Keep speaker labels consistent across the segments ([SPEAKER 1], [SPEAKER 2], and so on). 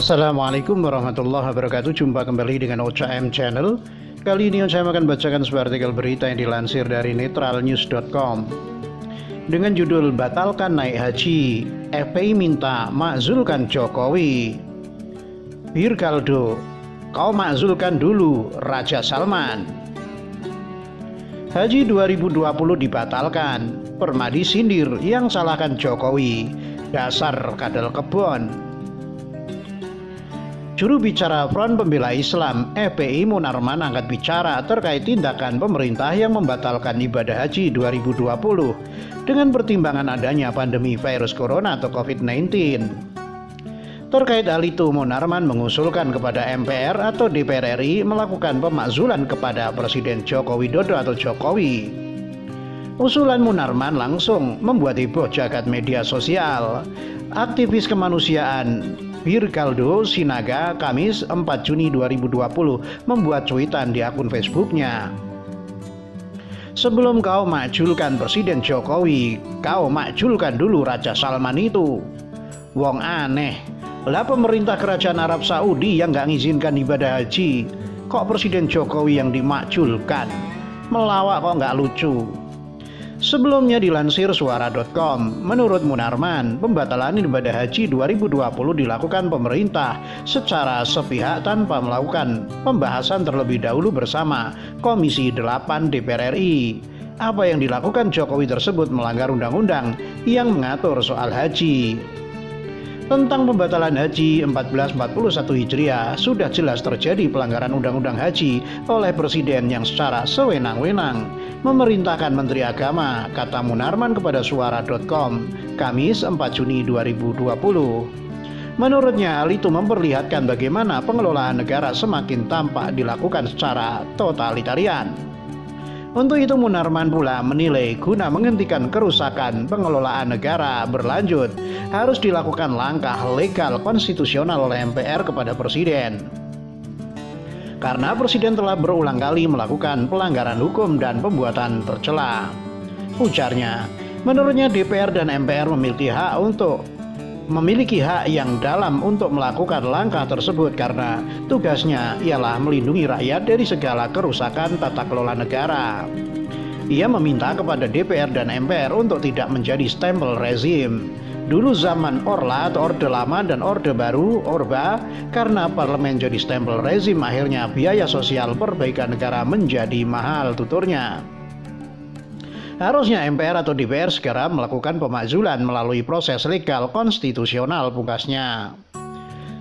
[SPEAKER 1] Assalamualaikum warahmatullahi wabarakatuh. Jumpa kembali dengan OCM Channel. Kali ini OCM akan bacakan sebuah artikel berita yang dilansir dari netralnews.com dengan judul "Batalkan naik haji, FPI minta makzulkan Jokowi". Birgaldo, kau makzulkan dulu Raja Salman. Haji 2020 dibatalkan, Permadi sindir yang salahkan Jokowi, dasar kadal kebon. Juru bicara Front Pembela Islam FPI Munarman angkat bicara terkait tindakan pemerintah yang membatalkan ibadah haji 2020 dengan pertimbangan adanya pandemi virus corona atau COVID-19. Terkait hal itu, Munarman mengusulkan kepada MPR atau DPR RI melakukan pemakzulan kepada Presiden Joko Widodo atau Jokowi. Usulan Munarman langsung membuat heboh jagat media sosial. Aktivis kemanusiaan Birgaldo Sinaga Kamis 4 Juni 2020 membuat cuitan di akun Facebooknya. "Sebelum kau makjulkan Presiden Jokowi, kau makjulkan dulu Raja Salman itu. Wong aneh, lah pemerintah kerajaan Arab Saudi yang gak ngizinkan ibadah haji, kok Presiden Jokowi yang dimakjulkan? Melawak kok gak lucu." Sebelumnya dilansir suara.com, menurut Munarman, pembatalan ibadah haji 2020 dilakukan pemerintah secara sepihak tanpa melakukan pembahasan terlebih dahulu bersama Komisi 8 DPR RI. Apa yang dilakukan Jokowi tersebut melanggar undang-undang yang mengatur soal haji. Tentang pembatalan haji 1441 Hijriah, sudah jelas terjadi pelanggaran undang-undang haji oleh Presiden yang secara sewenang-wenang memerintahkan Menteri Agama, kata Munarman kepada suara.com, Kamis 4 Juni 2020. Menurutnya, hal itu memperlihatkan bagaimana pengelolaan negara semakin tampak dilakukan secara totalitarian. Untuk itu Munarman pula menilai guna menghentikan kerusakan pengelolaan negara berlanjut harus dilakukan langkah legal konstitusional oleh MPR kepada Presiden. Karena Presiden telah berulang kali melakukan pelanggaran hukum dan pembuatan tercela. Ujarnya, menurutnya DPR dan MPR memiliki hak yang dalam untuk melakukan langkah tersebut karena tugasnya ialah melindungi rakyat dari segala kerusakan tata kelola negara. Ia meminta kepada DPR dan MPR untuk tidak menjadi stempel rezim. Dulu zaman Orla atau Orde Lama dan Orde Baru Orba, karena parlemen jadi stempel rezim akhirnya biaya sosial perbaikan negara menjadi mahal, tuturnya. Harusnya MPR atau DPR segera melakukan pemakzulan melalui proses legal konstitusional, pungkasnya.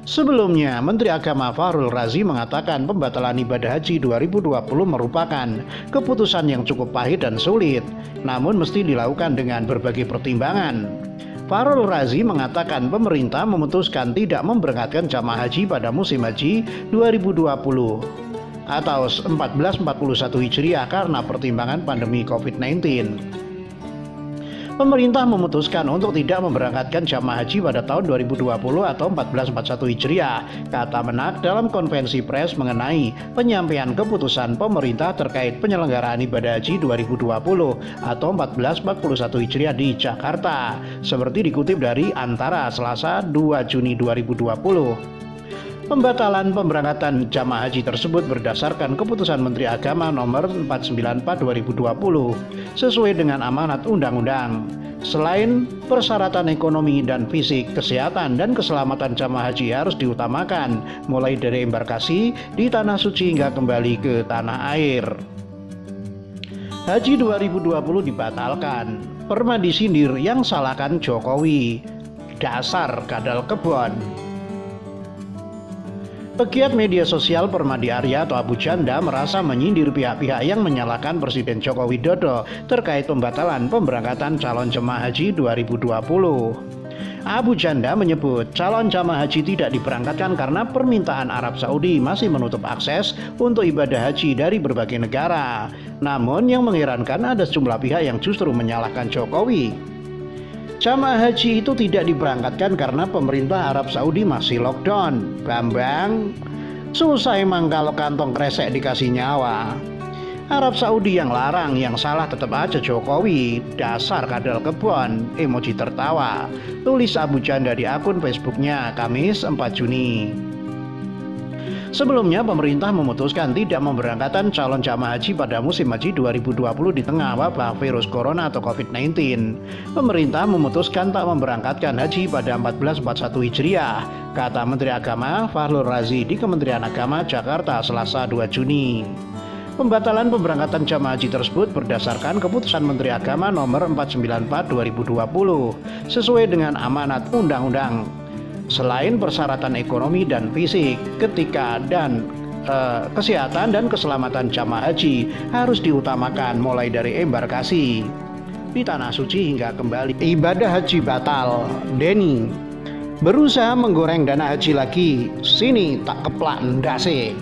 [SPEAKER 1] Sebelumnya, Menteri Agama Fahrul Razi mengatakan pembatalan ibadah haji 2020 merupakan keputusan yang cukup pahit dan sulit, namun mesti dilakukan dengan berbagai pertimbangan. Fahrul Razi mengatakan pemerintah memutuskan tidak memberangkatkan jamaah haji pada musim haji 2020 atau 1441 Hijriah karena pertimbangan pandemi COVID-19. Pemerintah memutuskan untuk tidak memberangkatkan jamaah haji pada tahun 2020 atau 1441 Hijriah, kata Menak dalam konferensi pers mengenai penyampaian keputusan pemerintah terkait penyelenggaraan ibadah haji 2020 atau 1441 Hijriah di Jakarta, seperti dikutip dari Antara Selasa 2 Juni 2020. Pembatalan pemberangkatan jamaah haji tersebut berdasarkan keputusan Menteri Agama nomor 494/2020 sesuai dengan amanat undang-undang. Selain persyaratan ekonomi dan fisik, kesehatan dan keselamatan jamaah haji harus diutamakan mulai dari embarkasi di tanah suci hingga kembali ke tanah air. Haji 2020 dibatalkan, Permadi sindir yang salahkan Jokowi, dasar kadal kebon. Pegiat media sosial Permadi Arya atau Abu Janda merasa menyindir pihak-pihak yang menyalahkan Presiden Joko Widodo terkait pembatalan pemberangkatan calon jemaah haji 2020. Abu Janda menyebut calon jamaah haji tidak diberangkatkan karena permintaan Arab Saudi masih menutup akses untuk ibadah haji dari berbagai negara. Namun yang mengherankan ada sejumlah pihak yang justru menyalahkan Jokowi. Jamaah haji itu tidak diberangkatkan karena pemerintah Arab Saudi masih lockdown. Bambang, susah emang kalau kantong kresek dikasih nyawa. Arab Saudi yang larang, yang salah tetap aja Jokowi. Dasar kadal kebon, emoji tertawa. Tulis Abu Janda di akun Facebooknya Kamis 4 Juni. Sebelumnya pemerintah memutuskan tidak memberangkatkan calon jamaah haji pada musim haji 2020 di tengah wabah virus corona atau COVID-19. Pemerintah memutuskan tak memberangkatkan haji pada 1441 Hijriah, kata Menteri Agama Fahrul Razi di Kementerian Agama Jakarta Selasa 2 Juni. Pembatalan pemberangkatan jamaah haji tersebut berdasarkan keputusan Menteri Agama nomor 494 2020 sesuai dengan amanat undang-undang. Selain persyaratan ekonomi dan fisik, kesehatan dan keselamatan jamaah haji harus diutamakan mulai dari embarkasi di tanah suci hingga kembali. Ibadah haji batal. Denny berusaha menggoreng dana haji lagi, sini tak keplak ndase.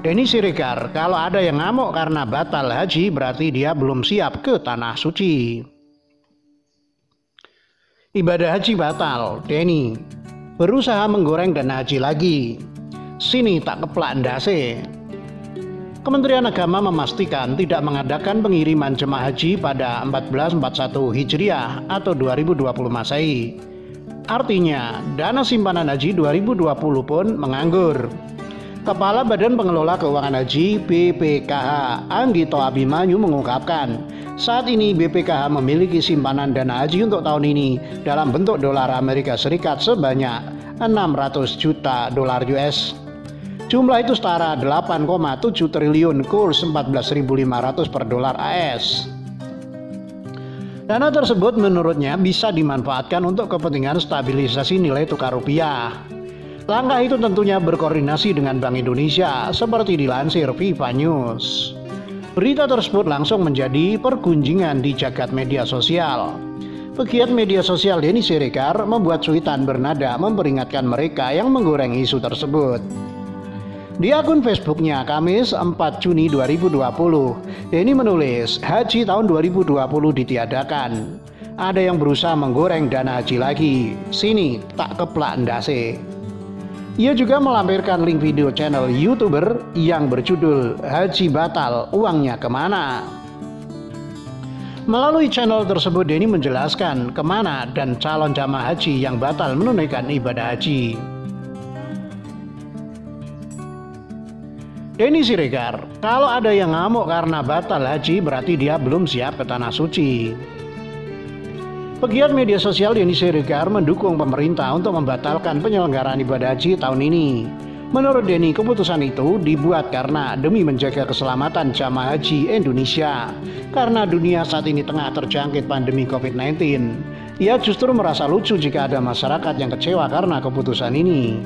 [SPEAKER 1] Denny Siregar, kalau ada yang ngamuk karena batal haji berarti dia belum siap ke tanah suci. Ibadah haji batal. Denny berusaha menggoreng dana haji lagi, sini tak keplak ndase. Kementerian Agama memastikan tidak mengadakan pengiriman jemaah haji pada 1441 Hijriah atau 2020 Masehi. Artinya, dana simpanan haji 2020 pun menganggur. Kepala Badan Pengelola Keuangan Haji BPKH Anggito Abimanyu mengungkapkan, saat ini BPKH memiliki simpanan dana haji untuk tahun ini dalam bentuk dolar Amerika Serikat sebanyak 600 juta dolar US. Jumlah itu setara 8,7 triliun kurs 14.500 per dolar AS. Dana tersebut menurutnya bisa dimanfaatkan untuk kepentingan stabilisasi nilai tukar rupiah. Langkah itu tentunya berkoordinasi dengan Bank Indonesia seperti dilansir Viva News. Berita tersebut langsung menjadi pergunjingan di jagat media sosial. Pegiat media sosial Denny Siregar membuat cuitan bernada memperingatkan mereka yang menggoreng isu tersebut. Di akun Facebooknya Kamis 4 Juni 2020, Denny menulis, haji tahun 2020 ditiadakan. Ada yang berusaha menggoreng dana haji lagi, sini tak keplak ndase. Ia juga melampirkan link video channel YouTuber yang berjudul Haji Batal, Uangnya Kemana? Melalui channel tersebut Denny menjelaskan kemana dan calon jamaah haji yang batal menunaikan ibadah haji. Denny Siregar, kalau ada yang ngamuk karena batal haji berarti dia belum siap ke tanah suci. Pegiat media sosial Denny Siregar mendukung pemerintah untuk membatalkan penyelenggaraan ibadah haji tahun ini. Menurut Denny, keputusan itu dibuat karena demi menjaga keselamatan jamaah haji Indonesia. Karena dunia saat ini tengah terjangkit pandemi COVID-19. Ia justru merasa lucu jika ada masyarakat yang kecewa karena keputusan ini.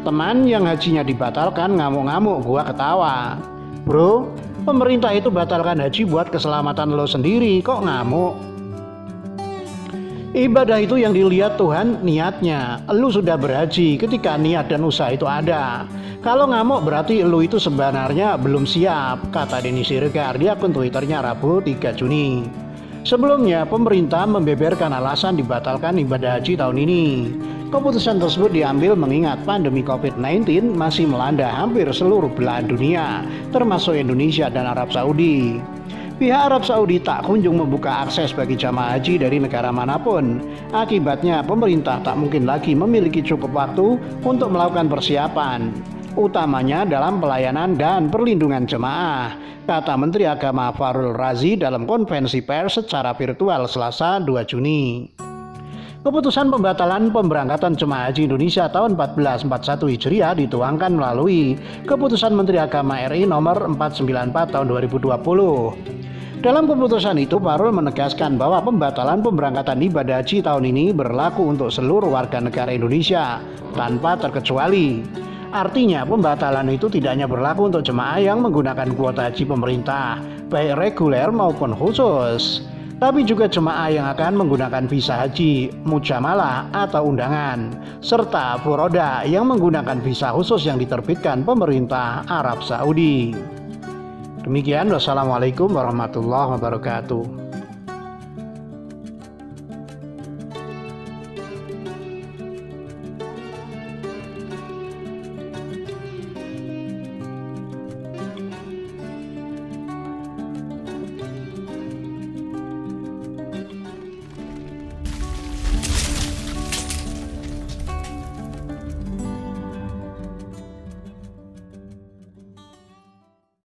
[SPEAKER 1] Teman yang hajinya dibatalkan ngamuk-ngamuk, gua ketawa. Bro, pemerintah itu batalkan haji buat keselamatan lo sendiri, kok ngamuk? Ibadah itu yang dilihat Tuhan niatnya. Lu sudah berhaji ketika niat dan usaha itu ada. Kalau ngamuk berarti lu itu sebenarnya belum siap, kata Denny Siregar di akun Twitternya Rabu 3 Juni. Sebelumnya pemerintah membeberkan alasan dibatalkan ibadah haji tahun ini. Keputusan tersebut diambil mengingat pandemi COVID-19 masih melanda hampir seluruh belahan dunia, termasuk Indonesia dan Arab Saudi. Pihak Arab Saudi tak kunjung membuka akses bagi jamaah haji dari negara manapun. Akibatnya pemerintah tak mungkin lagi memiliki cukup waktu untuk melakukan persiapan, utamanya dalam pelayanan dan perlindungan jemaah, kata Menteri Agama Fahrul Razi dalam konferensi pers secara virtual Selasa 2 Juni. Keputusan pembatalan pemberangkatan jemaah haji Indonesia tahun 1441 Hijriah dituangkan melalui Keputusan Menteri Agama RI nomor 494 tahun 2020. Dalam keputusan itu, Fahrul menegaskan bahwa pembatalan pemberangkatan ibadah haji tahun ini berlaku untuk seluruh warga negara Indonesia tanpa terkecuali. Artinya, pembatalan itu tidak hanya berlaku untuk jemaah yang menggunakan kuota haji pemerintah, baik reguler maupun khusus, tapi juga jemaah yang akan menggunakan visa haji, mujamalah atau undangan, serta furoda yang menggunakan visa khusus yang diterbitkan pemerintah Arab Saudi. Demikian, wassalamualaikum warahmatullahi wabarakatuh.